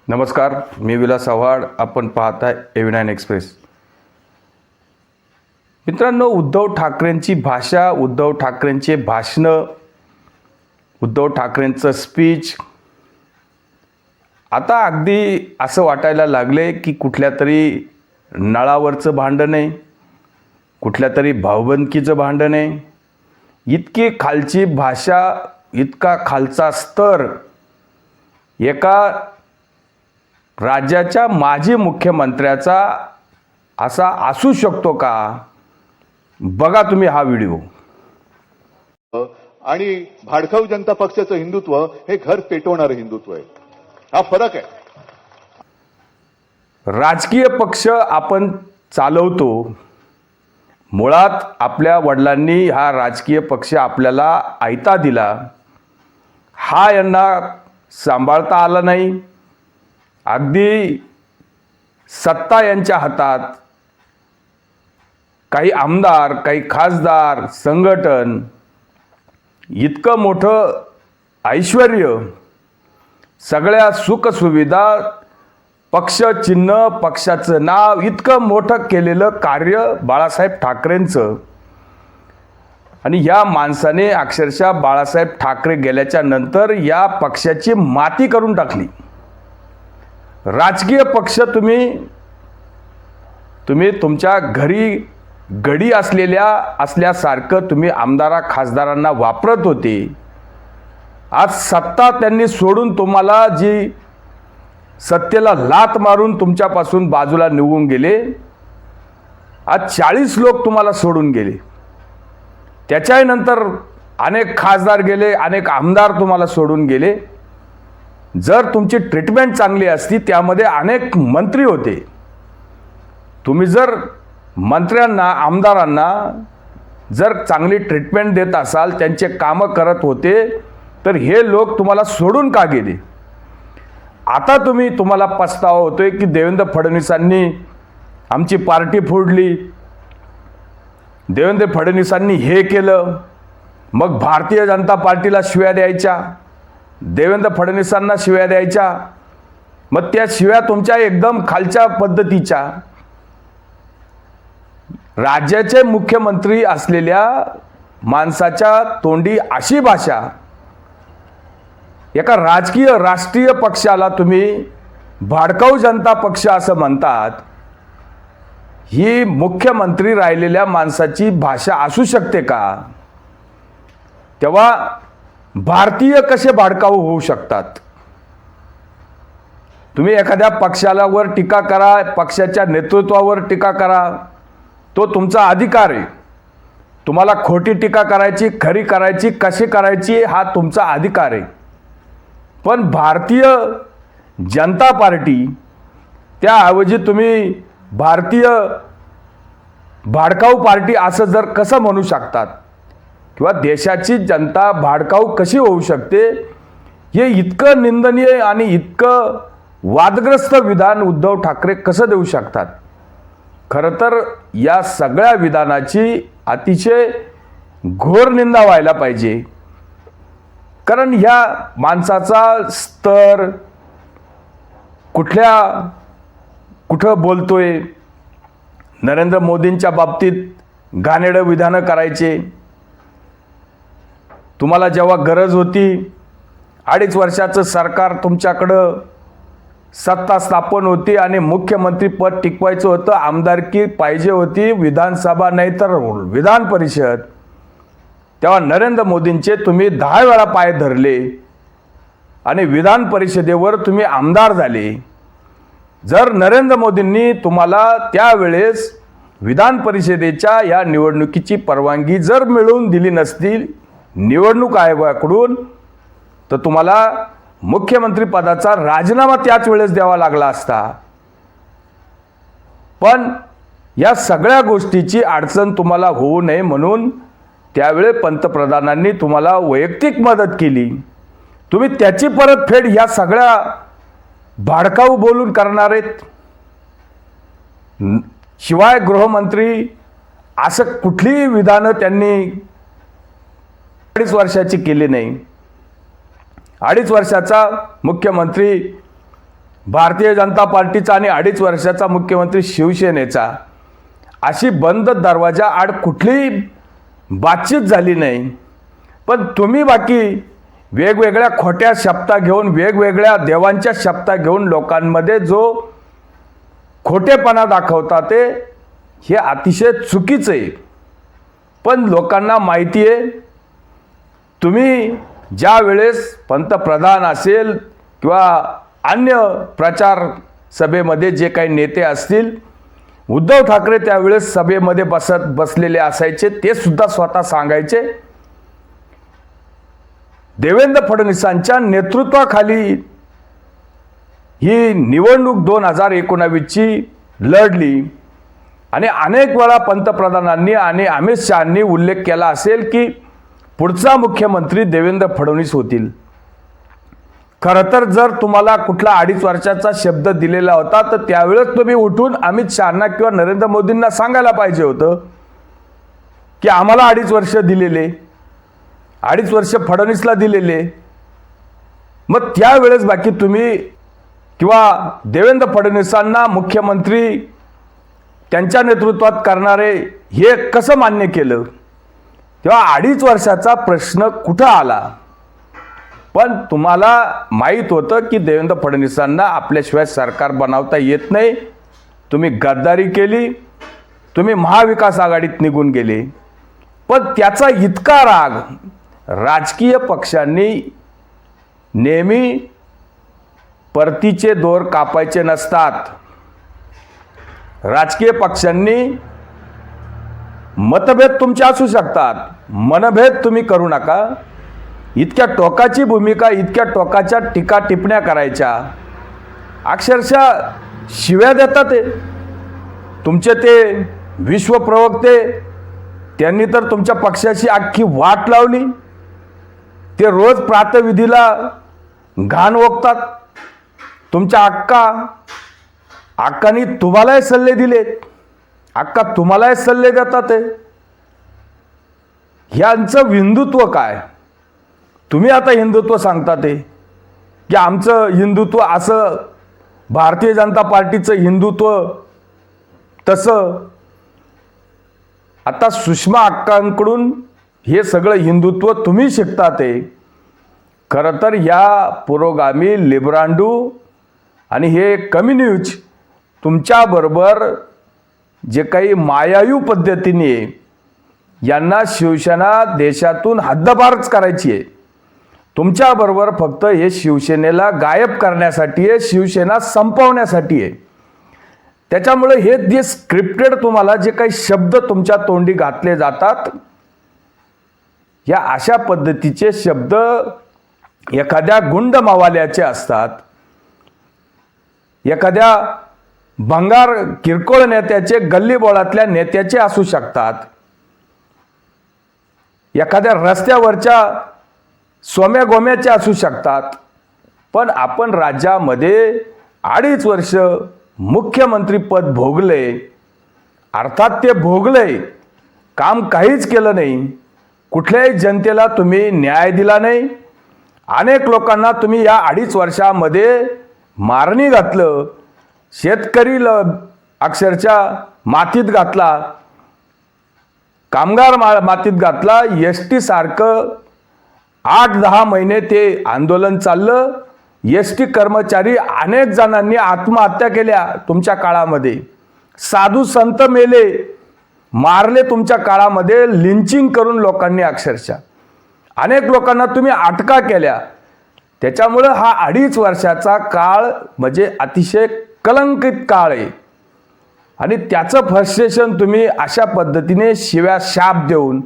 नमस्कार, मी विलास आव्हाड. आपण पाहताय AV9 एक्सप्रेस. मित्रांनो, उद्धव ठाकरेंची भाषा, उद्धव ठाकरेंचे भाषणं, उद्धव ठाकरेंचं स्पीच आता अगदी असं वाटायला लागले की कुठल्या तरी नळावरचं भांडण आहे, कुठल्या तरी भावबंदकीचं भांडण आहे. इतकी खालची भाषा, इतका खालचा स्तर एका राज्याच्या माजी मुख्यमंत्र्याचा असा असू शकतो का? बघा तुम्ही हा व्हिडिओ. आणि भाडखाऊ जनता पक्षाचं हिंदुत्व हे घर पेटवणारं हिंदुत्व आहे. हा फरक आहे. राजकीय पक्ष आपण चालवतो, मुळात आपल्या वडिलांनी हा राजकीय पक्ष आपल्याला आयता दिला. हा यांना सांभाळता आला नाही. अगदी सत्ता यांच्या हातात. काही आमदार, काही खासदार, संघटन, इतकं मोठं ऐश्वर्य, सगळ्या सुखसुविधा, पक्ष चिन्ह, पक्षाचं नाव, इतकं मोठं केलेलं कार्य बाळासाहेब ठाकरेंचं. आणि या माणसाने अक्षरशः बाळासाहेब ठाकरे गेल्याच्या नंतर या पक्षाची माती करून टाकली. राजकीय पक्ष तुम्ही तुमच्या घरी गडी असल्यासारखं तुम्ही आमदारा खासदारांना वापरत होते. आज सत्ता त्यांनी सोडून तुम्हाला जी सत्तेला लात मारून तुमच्यापासून बाजूला निघून गेले. आज 40 लोक तुम्हाला सोडून गेले. त्याच्याही नंतर अनेक खासदार गेले, अनेक आमदार तुम्हाला सोडून गेले. जर तुमची ट्रीटमेंट चांगली असती, त्यामध्ये अनेक मंत्री होते. तुम्ही जर मंत्र्यांना, आमदारांना जर चांगली ट्रीटमेंट देत असाल, त्यांचे कामं करत होते, तर हे लोक तुम्हाला सोडून का गेले? आता तुम्हाला पस्तावा होतोय की देवेंद्र फडणवीसांनी आमची पार्टी फोडली, देवेंद्र फडणवीसांनी हे केलं. मग भारतीय जनता पार्टीला शिव्या द्यायच्या, देवेंद्र फडणवीसांना शिव्या द्यायच्या. मग त्या शिव्या तुमच्या एकदम खालच्या पद्धतीच्या. राज्याचे मुख्यमंत्री असलेल्या माणसाच्या तोंडी अशी भाषा, एका राष्ट्रीय पक्षाला तुम्ही भाडखाऊ जनता पक्ष असं म्हणतात. ही मुख्यमंत्री राहिलेल्या माणसाची भाषा असू शकते का? तेव्हा भारतीय कसे भाडकाऊ होऊ शकतात? तुम्ही एखाद्या पक्षावर टीका करा, पक्षाच्या नेतृत्वावर टीका करा, तो तुमचा अधिकार आहे. तुम्हाला खोटी टीका करायची, खरी करायची, कशी करायची, हा तुमचा अधिकार आहे. पण भारतीय जनता पार्टी, त्याऐवजी तुम्ही भारतीय भाडकाऊ पार्टी असं जर कसं म्हणू शकतात? किंवा देशाची जनता भाडकाऊ कशी होऊ शकते? हे इतकं निंदनीय आणि इतकं वादग्रस्त विधान उद्धव ठाकरे कसं देऊ शकतात? खरं तर या सगळ्या विधानाची अतिशय घोर निंदा व्हायला पाहिजे. कारण ह्या माणसाचा स्तर कुठं बोलतोय. नरेंद्र मोदींच्या बाबतीत घाणेरडं विधानं करायचे. तुम्हाला जेव्हा गरज होती, 2.5 वर्षाचं सरकार तुमच्याकडं सत्ता स्थापन होती आणि मुख्यमंत्री पद टिकवायचं होतं, आमदारकी पाहिजे होती, विधानसभा नाही तर विधान परिषद. तेव्हा नरेंद्र मोदींचे तुम्ही 10 वेळा पाय धरले आणि विधान परिषदेवर तुम्ही आमदार झाले. जर नरेंद्र मोदींनी तुम्हाला त्यावेळेस विधान परिषदेच्या या निवडणुकीची परवानगी जर मिळवून दिली नसती निवडणूक आयोगाकडून, तर तुम्हाला मुख्यमंत्री पदाचा राजीनामा त्याच वेळेस द्यावा लागला असता. पण या सगळ्या गोष्टीची अडचण तुम्हाला होऊ नये म्हणून त्यावेळे पंतप्रधानांनी तुम्हाला वैयक्तिक मदत केली. तुम्ही त्याची परतफेड या सगळ्या भाडकाऊ बोलून करणार आहेत. शिवाय गृहमंत्री असं कुठलीही विधानं त्यांनी 2.5 वर्षाची केली नाही. 2.5 वर्षाचा मुख्यमंत्री भारतीय जनता पार्टीचा आणि 2.5 वर्षाचा मुख्यमंत्री शिवसेनेचा, अशी बंद दरवाजा आड कुठलीही बातचीत झाली नाही. पण तुम्ही बाकी वेगवेगळ्या खोट्या शब्दा घेऊन, वेगवेगळ्या देवांच्या शब्दा घेऊन लोकांमध्ये जो खोटेपणा दाखवता ते हे अतिशय चुकीचं आहे. पण लोकांना माहिती आहे, तुम्ही ज्या वेळेस पंतप्रधान असेल किंवा अन्य प्रचार सभेमध्ये जे काही नेते असतील, उद्धव ठाकरे त्यावेळेस सभेमध्ये बसलेले असायचे, ते सुद्धा स्वतः सांगायचे देवेंद्र फडणवीसांच्या नेतृत्वाखाली ही निवडणूक 2019ची लढली. आणि अनेक वेळा पंतप्रधानांनी आणि अमित शहांनी उल्लेख केला असेल की पुढचा मुख्यमंत्री देवेंद्र फडणवीस होतील. खरं तर जर तुम्हाला कुठला 2.5 वर्षाचा शब्द दिलेला होता तर त्यावेळेस तुम्ही उठून अमित शहांना किंवा नरेंद्र मोदींना सांगायला पाहिजे होतं की आम्हाला 2.5 वर्ष दिलेले, 2.5 वर्ष फडणवीसला दिलेले. मग त्यावेळेस बाकी तुम्ही किंवा देवेंद्र फडणवीसांना मुख्यमंत्री त्यांच्या नेतृत्वात करणारे हे कसं मान्य केलं, तेव्हा 2.5 वर्षाचा प्रश्न कुठं आला. पण तुम्हाला माहीत होतं की देवेंद्र फडणवीसांना आपल्याशिवाय सरकार बनवता येत नाही. तुम्ही गद्दारी केली, तुम्ही महाविकास आघाडीत निघून गेले. पण त्याचा इतका राग राजकीय पक्षांनी नेहमी परतीचे दोर कापायचे नसतात. राजकीय पक्षांनी मतभेद तुमचे असू शकतात, मनभेद तुम्ही करू नका. इतक्या टोकाची भूमिका, इतक्या टोकाच्या टीका टिप्पण्या करायच्या, अक्षरशः शिव्या देतात ते तुमचे ते विश्वप्रवक्ते. त्यांनी तर तुमच्या पक्षाची अख्खी वाट लावली. ते रोज प्रातःविधीला घाण ओकतात. तुमच्या अक्कांनी तुम्हालाही सल्ले दिलेत, अक्का तुम्हालाही सल्ले देतात. ह्यांचं हिंदुत्व काय? तुम्ही आता हिंदुत्व सांगता ते की आमचं हिंदुत्व असं, भारतीय जनता पार्टीचं हिंदुत्व तसं. आता सुषमा अक्कांकडून हे सगळं हिंदुत्व तुम्ही शिकता ते. खरं तर या पुरोगामी लिब्रांडू आणि हे कम्युनिस्ट तुमच्याबरोबर जे काही मायाळू पद्धतीने यांना शिवसेना देशातून हद्दपारच करायची आहे. तुमच्याबरोबर फक्त हे शिवसेनेला गायब करण्यासाठी आहे, शिवसेना संपवण्यासाठी आहे. त्याच्यामुळे हे जे स्क्रिप्टेड तुम्हाला जे काही शब्द तुमच्या तोंडी घातले जातात, या अशा पद्धतीचे शब्द एखाद्या गुंड मावाल्याचे असतात, एखाद्या भंगार किरकोळ नेत्याचे, गल्लीबोळातल्या नेत्याचे असू शकतात, एखाद्या रस्त्यावरच्या सोम्या गोम्याचे असू शकतात. पण आपण राज्यामध्ये 2.5 वर्ष मुख्यमंत्रीपद भोगले, अर्थात ते भोगले, काम काहीच केलं नाही. कुठल्याही जनतेला तुम्ही न्याय दिला नाही. अनेक लोकांना तुम्ही या 2.5 वर्षामध्ये मारणी घातलं. शेतकरी अक्षरशः मातीत घातला, कामगार मातीत घातला. ST सारखं 8-10 महिने ते आंदोलन चाललं. ST कर्मचारी अनेक जणांनी आत्महत्या केल्या तुमच्या काळामध्ये. साधू संत मेले, मारले तुमच्या काळामध्ये. लिंचिंग करून लोकांनी अक्षरशः अनेक लोकांना तुम्ही अटका केल्या. त्याच्यामुळं हा 2.5 वर्षाचा काळ म्हणजे अतिशय कलंकित काळ आहे. आणि त्याचं फ्रस्ट्रेशन तुम्ही अशा पद्धतीने शिव्या शाप देऊन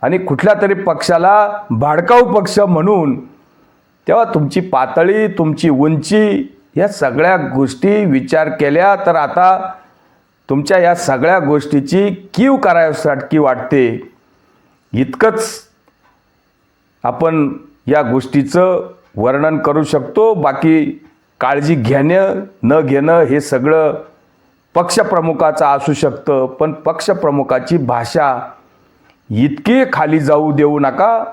आणि कुठल्या तरी पक्षाला भाडकाऊ पक्ष म्हणून, तेव्हा तुमची पातळी, तुमची उंची, या सगळ्या गोष्टी विचार केल्या तर आता तुमच्या या सगळ्या गोष्टीची कीव करायसाठी वाटते. इतकंच आपण या गोष्टीचं वर्णन करू शकतो. बाकी काळजी घेणं न घेणं हे सगळं पक्षप्रमुखाचं असू शकतं. पण पक्षप्रमुखाची भाषा इतकी खाली जाऊ देऊ नका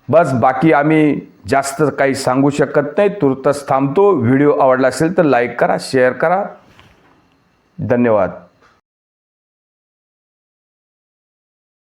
बस, बाकी आम्ही जास्त काही सांगू शकत नाही. तुर्तच थांबतो. व्हिडिओ आवडला असेल तर लाईक करा, शेअर करा. धन्यवाद.